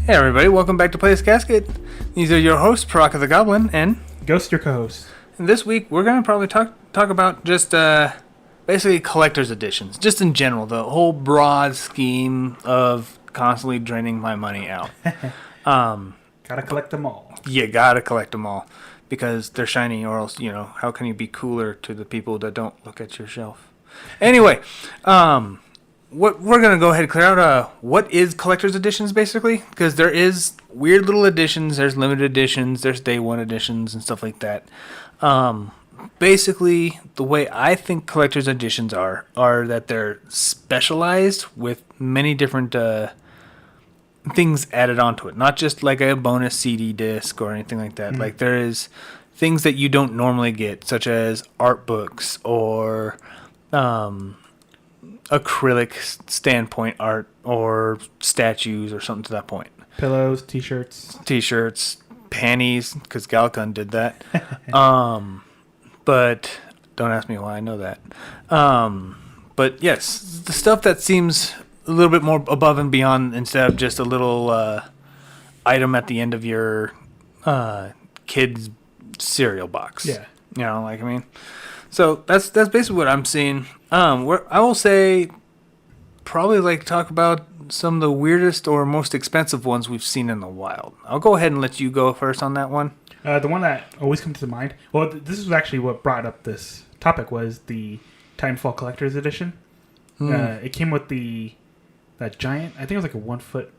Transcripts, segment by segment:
Hey everybody, welcome back to Play This Casket. These are your hosts, Paraka the Goblin, and Ghost, your co-host. this week we're gonna probably talk about just basically collector's editions, just in general, the whole broad scheme of constantly draining my money out. Gotta collect them all. You gotta collect them all because they're shiny, or else how can you be cooler to the people that don't look at your shelf? Anyway, what we're gonna go ahead and clear out what is collector's editions basically, because there is weird little editions, there's limited editions, there's day one editions and stuff like that. Basically the way I think collector's editions are that they're specialized with many different things added onto it, not just like a bonus CD disc or anything like that. Like there is things that you don't normally get, such as art books or acrylic standpoint art or statues or something to that point. Pillows, t-shirts, panties, because Galcon did that. But don't ask me why I know that. But yes, the stuff that seems a little bit more above and beyond instead of just a little item at the end of your kid's cereal box. Yeah. So that's basically what I'm seeing. I will say probably talk about some of the weirdest or most expensive ones we've seen in the wild. I'll go ahead and let you go first on that one. The one that always comes to mind, well, this is actually what brought up this topic, was the Titanfall Collector's Edition. It came with that giant, I think it was like a 1 foot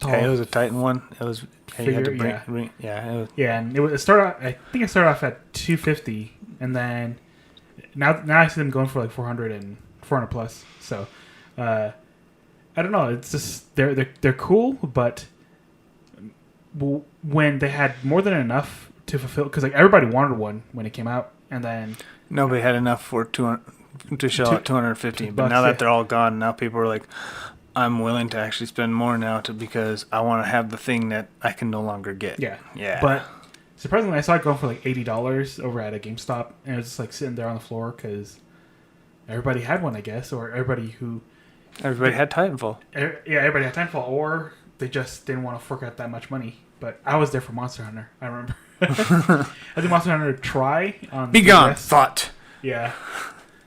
tall. Yeah, it was a Titan one. It was figure, and it started out, I think it started off at $250, and then now I see them going for like 400 and 400 plus. So I don't know. It's just they're cool, but when they had more than enough to fulfill, because like everybody wanted one when it came out, and then nobody had enough for 200 to shell out 250. But now that they're all gone, now people are like, I'm willing to actually spend more now because I want to have the thing that I can no longer get. Yeah. But surprisingly, I saw it going for like $80 over at a GameStop, and it was just like sitting there on the floor because everybody had one, I guess, or everybody had Titanfall. Everybody had Titanfall, or they just didn't want to fork out that much money. But I was there for Monster Hunter, I remember. I did Monster Hunter Try on Be gone, thought. Yeah.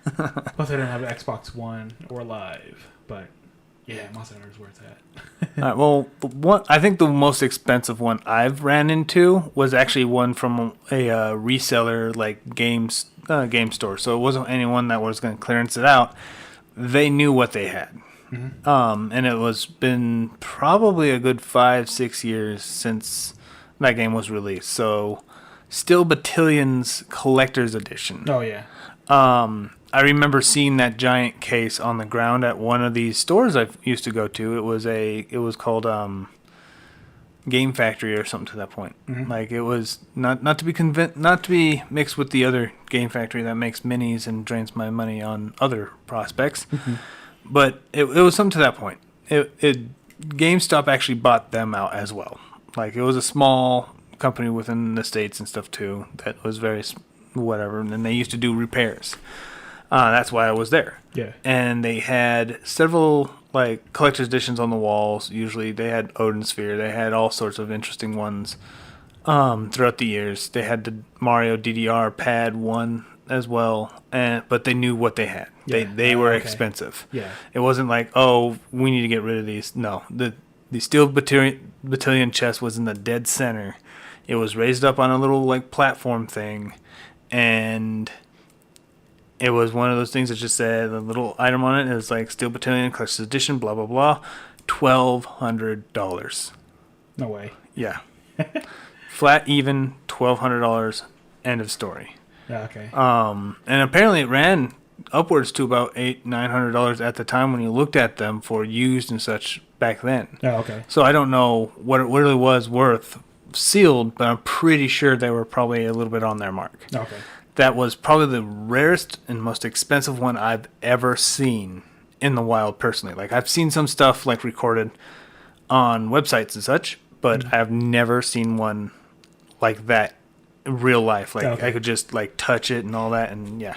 Plus, I didn't have an Xbox One or Live, but yeah, Monster Hunter is where it's at. All right, I think the most expensive one I've ran into was actually one from a reseller, like game store. So it wasn't anyone that was going to clearance it out. They knew what they had. Mm-hmm. And it was been probably a good 5-6 years since that game was released. So Steel Battalion's Collector's Edition. Oh, yeah. I remember seeing that giant case on the ground at one of these stores I used to go to. It was called Game Factory or something to that point. Mm-hmm. Like it was not to be mixed with the other Game Factory that makes minis and drains my money on other prospects. Mm-hmm. But it was something to that point. GameStop actually bought them out as well. Like it was a small company within the States and stuff too that was very whatever, and then they used to do repairs. That's why I was there. Yeah. And they had several like collector's editions on the walls. Usually they had Odin Sphere. They had all sorts of interesting ones throughout the years. They had the Mario DDR Pad 1 as well, but they knew what they had. Yeah. They were expensive. Yeah. It wasn't like, oh, we need to get rid of these. No. The Steel Battalion chest was in the dead center. It was raised up on a little like platform thing, and it was one of those things that just said a little item on it. It was like Steel Battalion Collector's Edition, blah, blah, blah. $1,200. No way. Yeah. Flat even, $1,200. End of story. Yeah, okay. And apparently it ran upwards to about $800-900 at the time when you looked at them for used and such back then. Oh, okay. So I don't know what it really was worth sealed, but I'm pretty sure they were probably a little bit on their mark. Okay. That was probably the rarest and most expensive one I've ever seen in the wild personally. Like I've seen some stuff like recorded on websites and such, but I've never seen one like that in real life. Like I could just like touch it and all that, and yeah.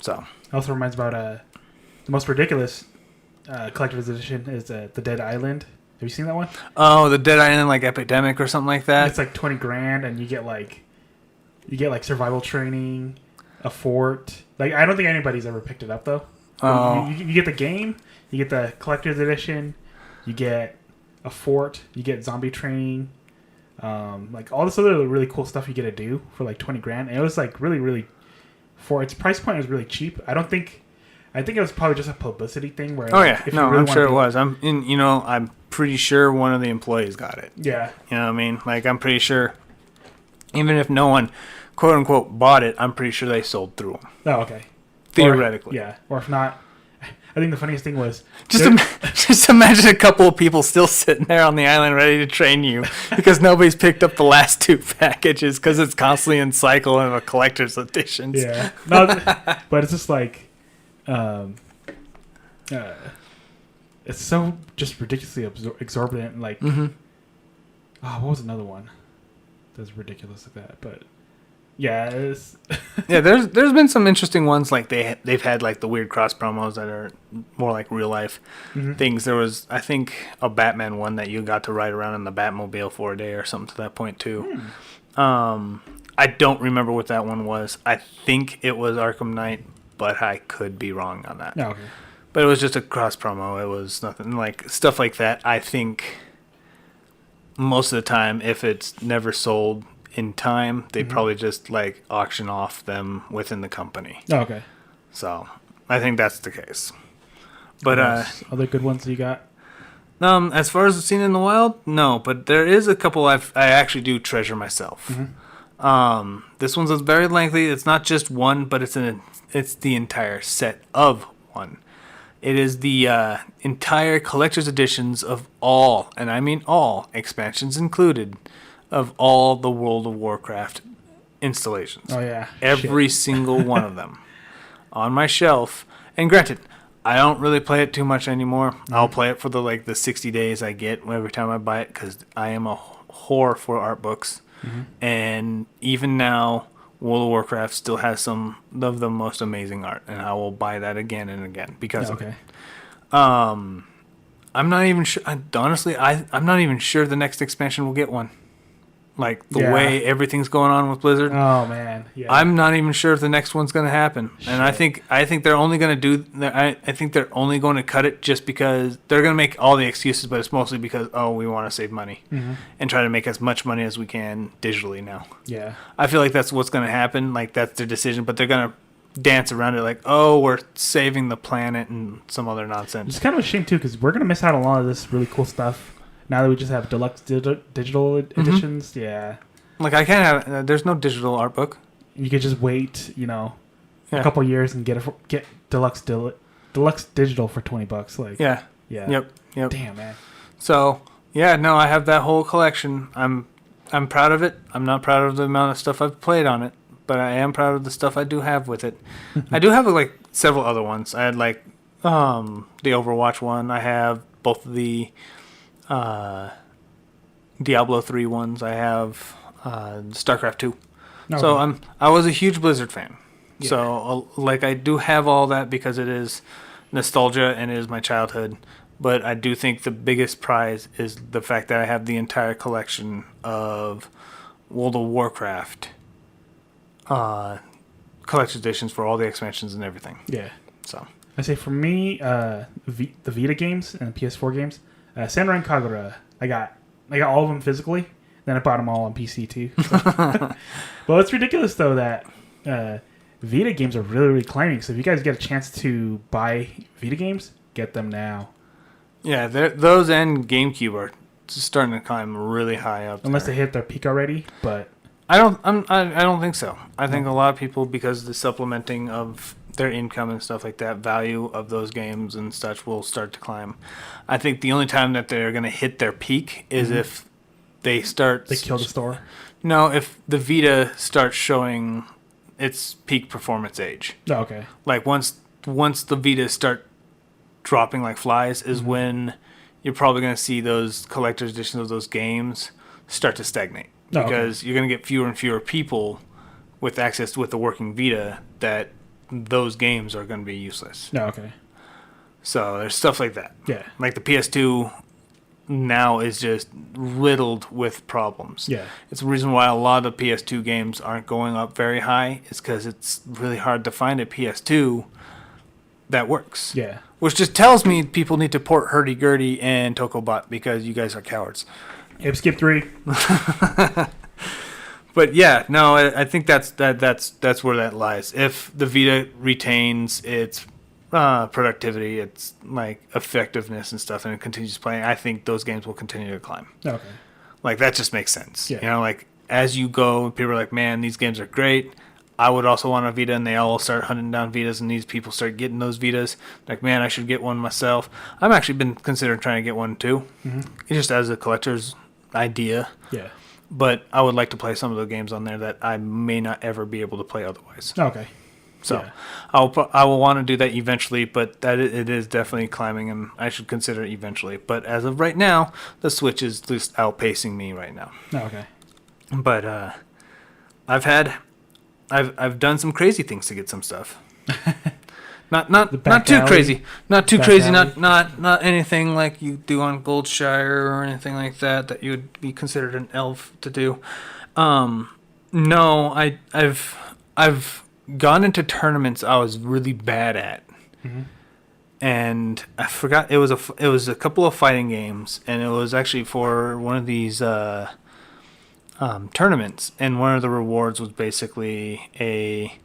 So also reminds about the most ridiculous collector's edition is the Dead Island you seen that one? Oh, the Dead Island like epidemic or something like that. It's like $20,000, and you get like survival training, a fort. Like I don't think anybody's ever picked it up though. Oh. You get the game, you get the collector's edition, you get a fort, you get zombie training, like all this other really cool stuff you get to do for like $20,000. And it was like really for its price point, it was really cheap. I think it was probably just a publicity thing where. Oh yeah, no, I'm sure it was. I'm pretty sure one of the employees got it. Yeah. You know what I mean? Like I'm pretty sure, even if no one, quote unquote, bought it, I'm pretty sure they sold through them. Oh, okay. Theoretically. Or if not, I think the funniest thing was just imagine a couple of people still sitting there on the island ready to train you because nobody's picked up the last 2 packages because it's constantly in cycle and a collector's editions. Yeah. No, but it's just like, it's so just ridiculously exorbitant. Like, what was another one that's ridiculous like that? But yeah, it's yeah. There's been some interesting ones. Like they've had like the weird cross promos that are more like real life things. There was, I think, a Batman one that you got to ride around in the Batmobile for a day or something to that point too. I don't remember what that one was. I think it was Arkham Knight, but I could be wrong on that. Oh, okay. But it was just a cross promo. It was nothing like stuff like that. I think most of the time, if it's never sold in time, they probably just like auction off them within the company. Oh, okay. So I think that's the case. But other good ones you got? As far as seen in the wild, no. But there is a couple I actually do treasure myself. This one's very lengthy. It's not just one, but it's the entire set of one. It is the entire collector's editions of all, and I mean all, expansions included, of all the World of Warcraft installations. Oh, yeah. Every single one of them on my shelf. And granted, I don't really play it too much anymore. I'll play it for the 60 days I get every time I buy it because I am a whore for art books. And even now, World of Warcraft still has some of the most amazing art, and I will buy that again and again because of it. I'm not even sure. Honestly, I'm not even sure the next expansion will get one. Like the way everything's going on with Blizzard. Oh man, yeah. I'm not even sure if the next one's going to happen. Shit. And I think they're only going to I think they're only going to cut it just because they're going to make all the excuses, but it's mostly because we want to save money and try to make as much money as we can digitally now. Yeah. I feel like that's what's going to happen. Like that's their decision, but they're going to dance around it like, we're saving the planet and some other nonsense. It's kind of a shame too because we're going to miss out on a lot of this really cool stuff. Now that we just have deluxe digital editions, yeah. Like I can't have. There's no digital art book. You could just wait, a couple years and get deluxe digital for $20. Like yeah. Yep. Damn, man. So yeah, no, I have that whole collection. I'm proud of it. I'm not proud of the amount of stuff I've played on it, but I am proud of the stuff I do have with it. I do have like several other ones. I had like the Overwatch one. I have both of the Diablo 3 ones. I have StarCraft 2. Okay. So I was a huge Blizzard fan. Yeah. So like I do have all that because it is nostalgia and it is my childhood. But I do think the biggest prize is the fact that I have the entire collection of World of Warcraft collection editions for all the expansions and everything. Yeah. So I say for me, the Vita games and the PS4 games. Samurai Kagura, I got all of them physically. Then I bought them all on PC too. So. Well, it's ridiculous though that Vita games are really climbing. So if you guys get a chance to buy Vita games, get them now. Yeah, those and GameCube are starting to climb really high up. Unless they hit their peak already, but I don't think so. I think a lot of people, because of the supplementing of their income and stuff like that, value of those games and such will start to climb. I think the only time that they're going to hit their peak is if they kill the store. No, if the Vita starts showing its peak performance age. Oh, okay. Like once the Vita start dropping like flies is when you're probably going to see those collector's editions of those games start to stagnate. Oh, because you're going to get fewer and fewer people with access with the working Vita that those games are going to be useless. Oh, okay. So there's stuff like that. Yeah. Like the PS2 now is just riddled with problems. Yeah. It's the reason why a lot of the PS2 games aren't going up very high, is because it's really hard to find a PS2 that works. Yeah. Which just tells me people need to port Hurdy-Gurdy and Tokobot because you guys are cowards. Yep, skip 3. But yeah, no, I think that's where that lies. If the Vita retains its productivity, its like effectiveness and stuff, and it continues playing, I think those games will continue to climb. Okay. Like that just makes sense. Yeah. You know, like as you go, people are like, man, these games are great. I would also want a Vita, and they all start hunting down Vitas, and these people start getting those Vitas. Like, man, I should get one myself. I've actually been considering trying to get one too, just as a collector's idea. Yeah. But I would like to play some of the games on there that I may not ever be able to play otherwise. Okay. So Yeah. I will want to do that eventually, but it is definitely climbing, and I should consider it eventually. But as of right now, the Switch is just outpacing me right now. Okay. But I've done some crazy things to get some stuff. Not too crazy. Not too crazy. Not anything like you do on Goldshire or anything like that you would be considered an elf to do. No, I've gone into tournaments I was really bad at. And I forgot it was a couple of fighting games, and it was actually for one of these tournaments, and one of the rewards was basically a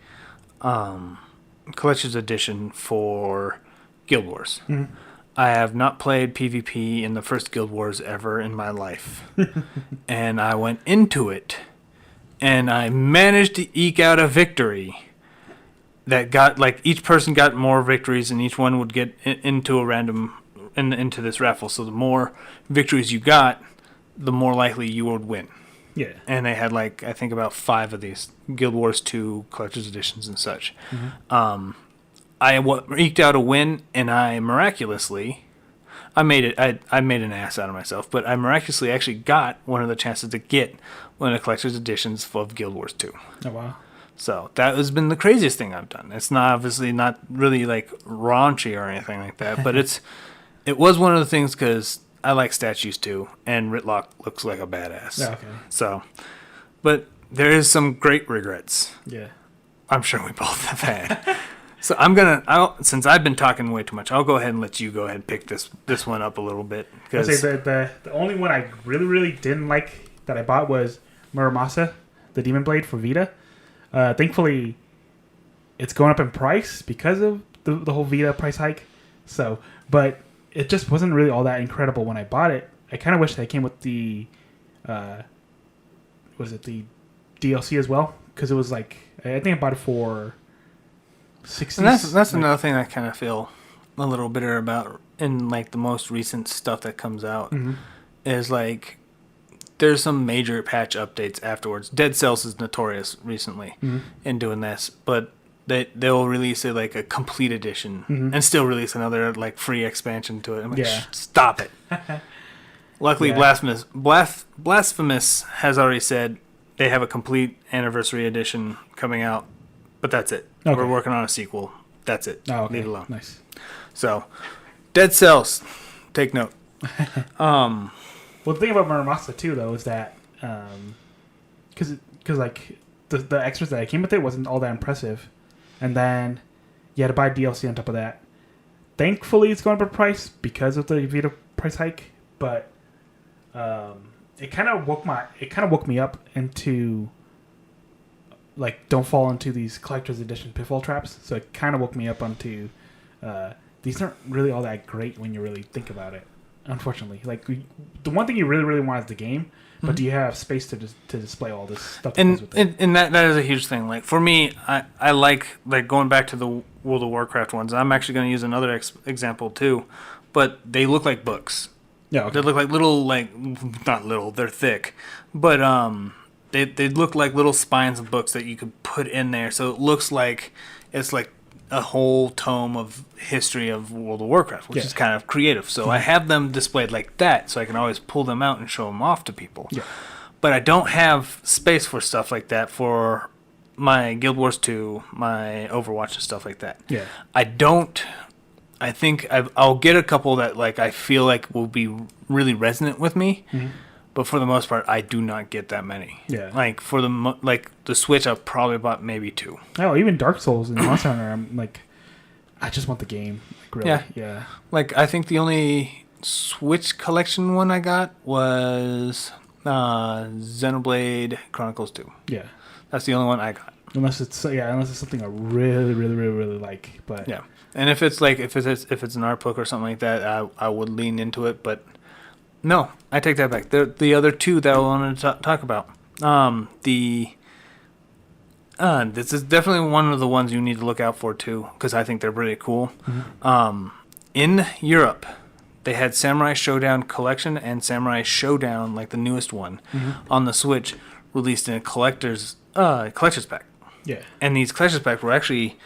collector's edition for Guild Wars. I have not played PvP in the first Guild Wars ever in my life. And I went into it, and I managed to eke out a victory that got, like, each person got more victories, and each one would get into a random, into this raffle. So the more victories you got, the more likely you would win. Yeah. And they had, like, I think about 5 of these Guild Wars 2 collector's editions and such. I eked out a win, and I miraculously, I made an ass out of myself, but I miraculously actually got one of the chances to get one of the collector's editions of Guild Wars 2. Oh, wow. So that has been the craziest thing I've done. It's not obviously not really like raunchy or anything like that, but it was one of the things because I like statues too, and Ritlock looks like a badass. Yeah, okay. So, but there is some great regrets. Yeah. I'm sure we both have had. So since I've been talking way too much, I'll go ahead and let you go ahead and pick this one up a little bit. I say the only one I really didn't like that I bought was Muramasa, the Demon Blade for Vita. Thankfully, it's going up in price because of the whole Vita price hike. So, but it just wasn't really all that incredible when I bought it. I kind of wish that it came with the, the DLC as well, because it was like I think I bought it for $60. And that's another thing I kind of feel a little bitter about in like the most recent stuff that comes out is like there's some major patch updates afterwards. Dead Cells is notorious recently in doing this, but they'll release it like a complete edition and still release another like free expansion to it. I'm like, stop it. Luckily, Blasphemous has already said they have a complete anniversary edition coming out, but that's it. Okay. We're working on a sequel. That's it. Oh, okay. Leave it alone. Nice. So, Dead Cells, take note. Well, the thing about Muramasa too, though, is that because like the extras that came with it wasn't all that impressive, and then you had to buy DLC on top of that. Thankfully, it's going up in price because of the Vita price hike, but it kind of woke me up into like don't fall into these collector's edition pitfall traps. So it kind of woke me up onto these aren't really all that great when you really think about it. Unfortunately, like the one thing you really want is the game, but do you have space to display all this stuff? And that is a huge thing. Like for me, I like going back to the World of Warcraft ones. I'm actually going to use another example too, but they look like books. Yeah, okay. They look like little, not little. They're thick, but they look like little spines of books that you could put in there. So it looks like it's like a whole tome of history of World of Warcraft, which is kind of creative. So I have them displayed like that, so I can always pull them out and show them off to people. Yeah. But I don't have space for stuff like that for my Guild Wars 2, my Overwatch, and stuff like that. Yeah. I don't I think I'll get a couple that like I feel like will be really resonant with me. Mm-hmm. But for the most part, I do not get that many. Yeah. Like for the Switch, I've probably bought maybe 2. Oh, even Dark Souls and Monster Hunter, I'm like, I just want the game. Like, really. Yeah. Like I think the only Switch collection one I got was Xenoblade Chronicles 2. Yeah. That's the only one I got. Unless it's something I really, really, really, really like. But yeah. And if it's like if it's an art book or something like that, I would lean into it, but. No, I take that back. The other 2 that I wanted to talk about. This is definitely one of the ones you need to look out for too, because I think they're pretty cool. Mm-hmm. In Europe, they had Samurai Shodown Collection and Samurai Shodown, like the newest one, on the Switch, released in a collector's pack. Yeah. And these collector's packs were actually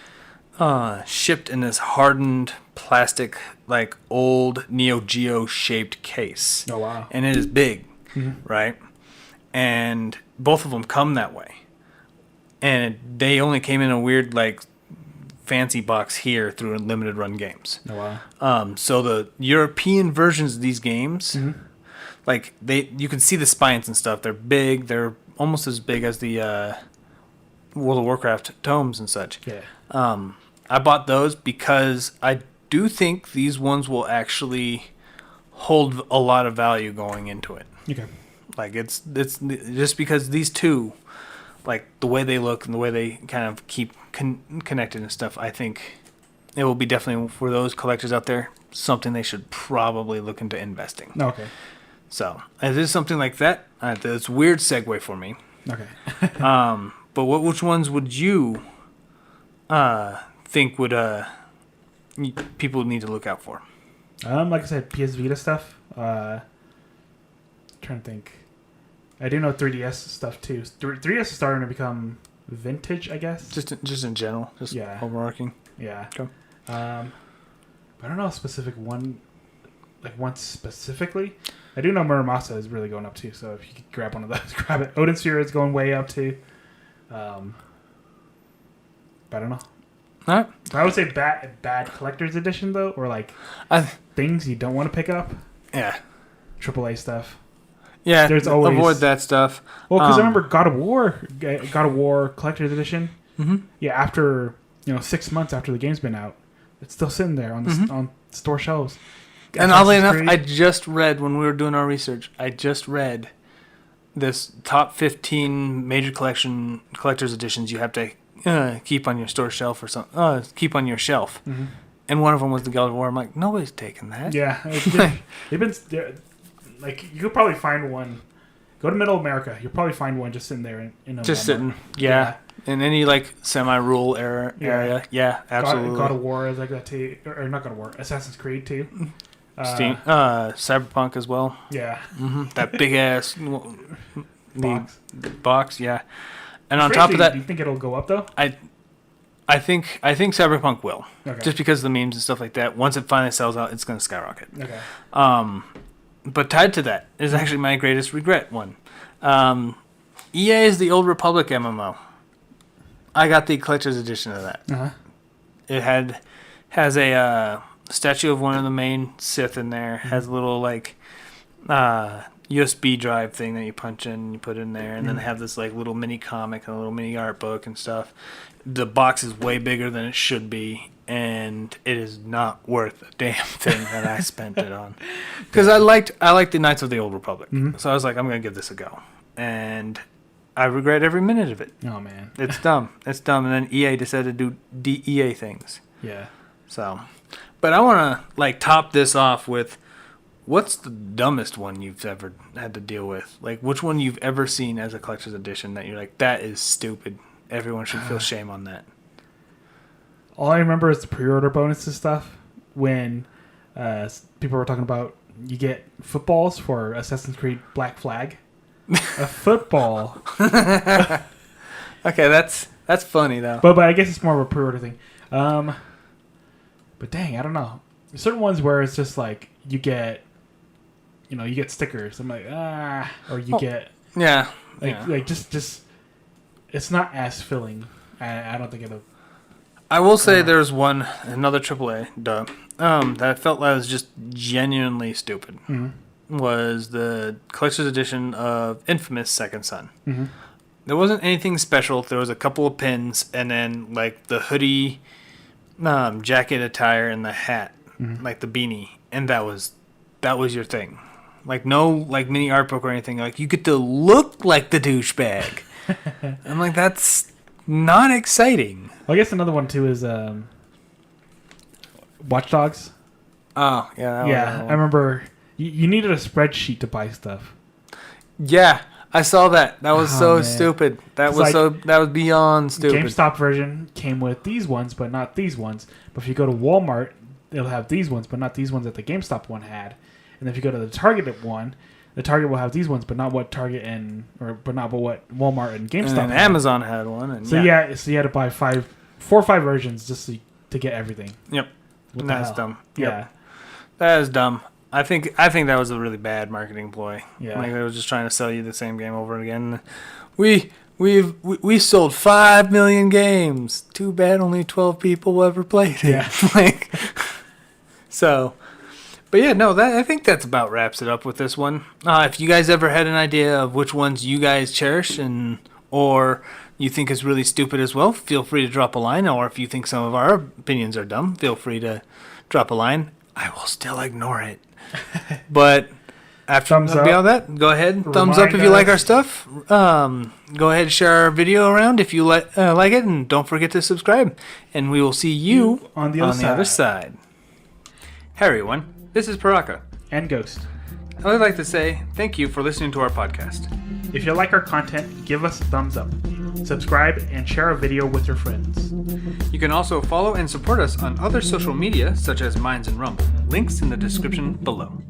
shipped in this hardened plastic, like old Neo Geo shaped case. Oh wow! And it is big, right? And both of them come that way. And they only came in a weird, like, fancy box here through limited run games. Oh wow! So the European versions of these games, like you can see the spines and stuff. They're big. They're almost as big as the World of Warcraft tomes and such. Yeah. I bought those because I do think these ones will actually hold a lot of value going into it. Okay. Like it's just because these 2, like the way they look and the way they kind of keep connected and stuff, I think it will be definitely for those collectors out there something they should probably look into investing. Okay. So if there's something like that, it's a weird segue for me. Okay. But which ones would you think would people need to look out for? Like I said, PS Vita stuff. Trying to think. I do know 3DS stuff too. 3DS is starting to become vintage, I guess. Just in general, overarching. Yeah. Okay. I don't know a specific one, like one specifically. I do know Muramasa is really going up too. So if you could grab one of those, grab it. Odin Sphere is going way up too. But I don't know. All right. I would say bad collector's edition though, or like things you don't want to pick up. Yeah. AAA stuff. Yeah. There's always avoid that stuff. Well, because I remember God of War collector's edition. Mm-hmm. Yeah, after 6 months after the game's been out, it's still sitting there on the on store shelves. And oddly enough, I just read when we were doing our research. I just read this top 15 major collector's editions you have to keep on your store shelf or something. Keep on your shelf. Mm-hmm. And one of them was the God of War. I'm like, nobody's taking that. Yeah, they've been like you could probably find one. Go to Middle America, you'll probably find one just sitting there in a just sitting. Yeah. In any like semi-rural area. Yeah, absolutely. God of War is like that too, or not God of War. Assassin's Creed too. Cyberpunk as well. Yeah. Mm-hmm. That big ass box. Yeah. And on top of that, do you think it'll go up though? I think Cyberpunk will. Okay. Just because of the memes and stuff like that. Once it finally sells out, it's going to skyrocket. Okay. But tied to that is actually my greatest regret one. EA is the Old Republic MMO. I got the collector's edition of that. Uh-huh. It has a statue of one of the main Sith in there. Has a little like USB drive thing that you punch in and you put in there, and then have this like little mini comic and a little mini art book and stuff. The box is way bigger than it should be, and it is not worth a damn thing that I spent it on. Because I liked the Knights of the Old Republic, so I was like, I'm gonna give this a go, and I regret every minute of it. Oh man, it's dumb. It's dumb, and then EA decided to do DEA things. Yeah. So, but I want to like top this off with. What's the dumbest one you've ever had to deal with? Like, which one you've ever seen as a collector's edition that you're like, that is stupid. Everyone should feel shame on that. All I remember is the pre-order bonuses stuff when people were talking about you get footballs for Assassin's Creed Black Flag. A football. Okay, that's funny though. But I guess it's more of a pre-order thing. But dang, I don't know. There's certain ones where it's just like you get stickers. I'm like, or you get like just it's not as filling. I don't think it'll. I will say there's another AAA, that I felt like was just genuinely stupid. Mm-hmm. Was the collector's edition of Infamous Second Son. Mm-hmm. There wasn't anything special. There was a couple of pins, and then like the hoodie, jacket attire, and the hat, like the beanie, and that was your thing. Like no like mini art book or anything. Like you get to look like the douchebag. I'm like, that's not exciting. Well, I guess another one too is Watch Dogs. Oh yeah, I remember you needed a spreadsheet to buy stuff. Yeah, I saw that. That was so man. stupid. That It's was beyond stupid. GameStop version came with these ones, but not these ones. But if you go to Walmart, it'll have these ones, but not these ones that the GameStop one had. And if you go to the Target one, the Target will have these ones, but not what Target but not what Walmart and GameStop. And had. Amazon had one. And so you had to buy 4 or 5 versions just to get everything. Yep. What the That's hell? dumb. Yeah. Yep. That is dumb. I think that was a really bad marketing ploy. Yeah. Like they were just trying to sell you the same game over and again. We sold 5 million games. Too bad only 12 people ever played it. Yeah. Like so. But yeah, no, I think that's about wraps it up with this one. If you guys ever had an idea of which ones you guys cherish or you think is really stupid as well, feel free to drop a line. Or if you think some of our opinions are dumb, feel free to drop a line. I will still ignore it. But after Thumbs up. beyond that, go ahead. Thumbs up if you like our stuff. Go ahead and share our video around if you like it. And don't forget to subscribe. And we will see you on the other side. Hey, everyone. This is Paraka. And Ghost. I would like to say thank you for listening to our podcast. If you like our content, give us a thumbs up. Subscribe and share our video with your friends. You can also follow and support us on other social media such as Minds and Rumble. Links in the description below.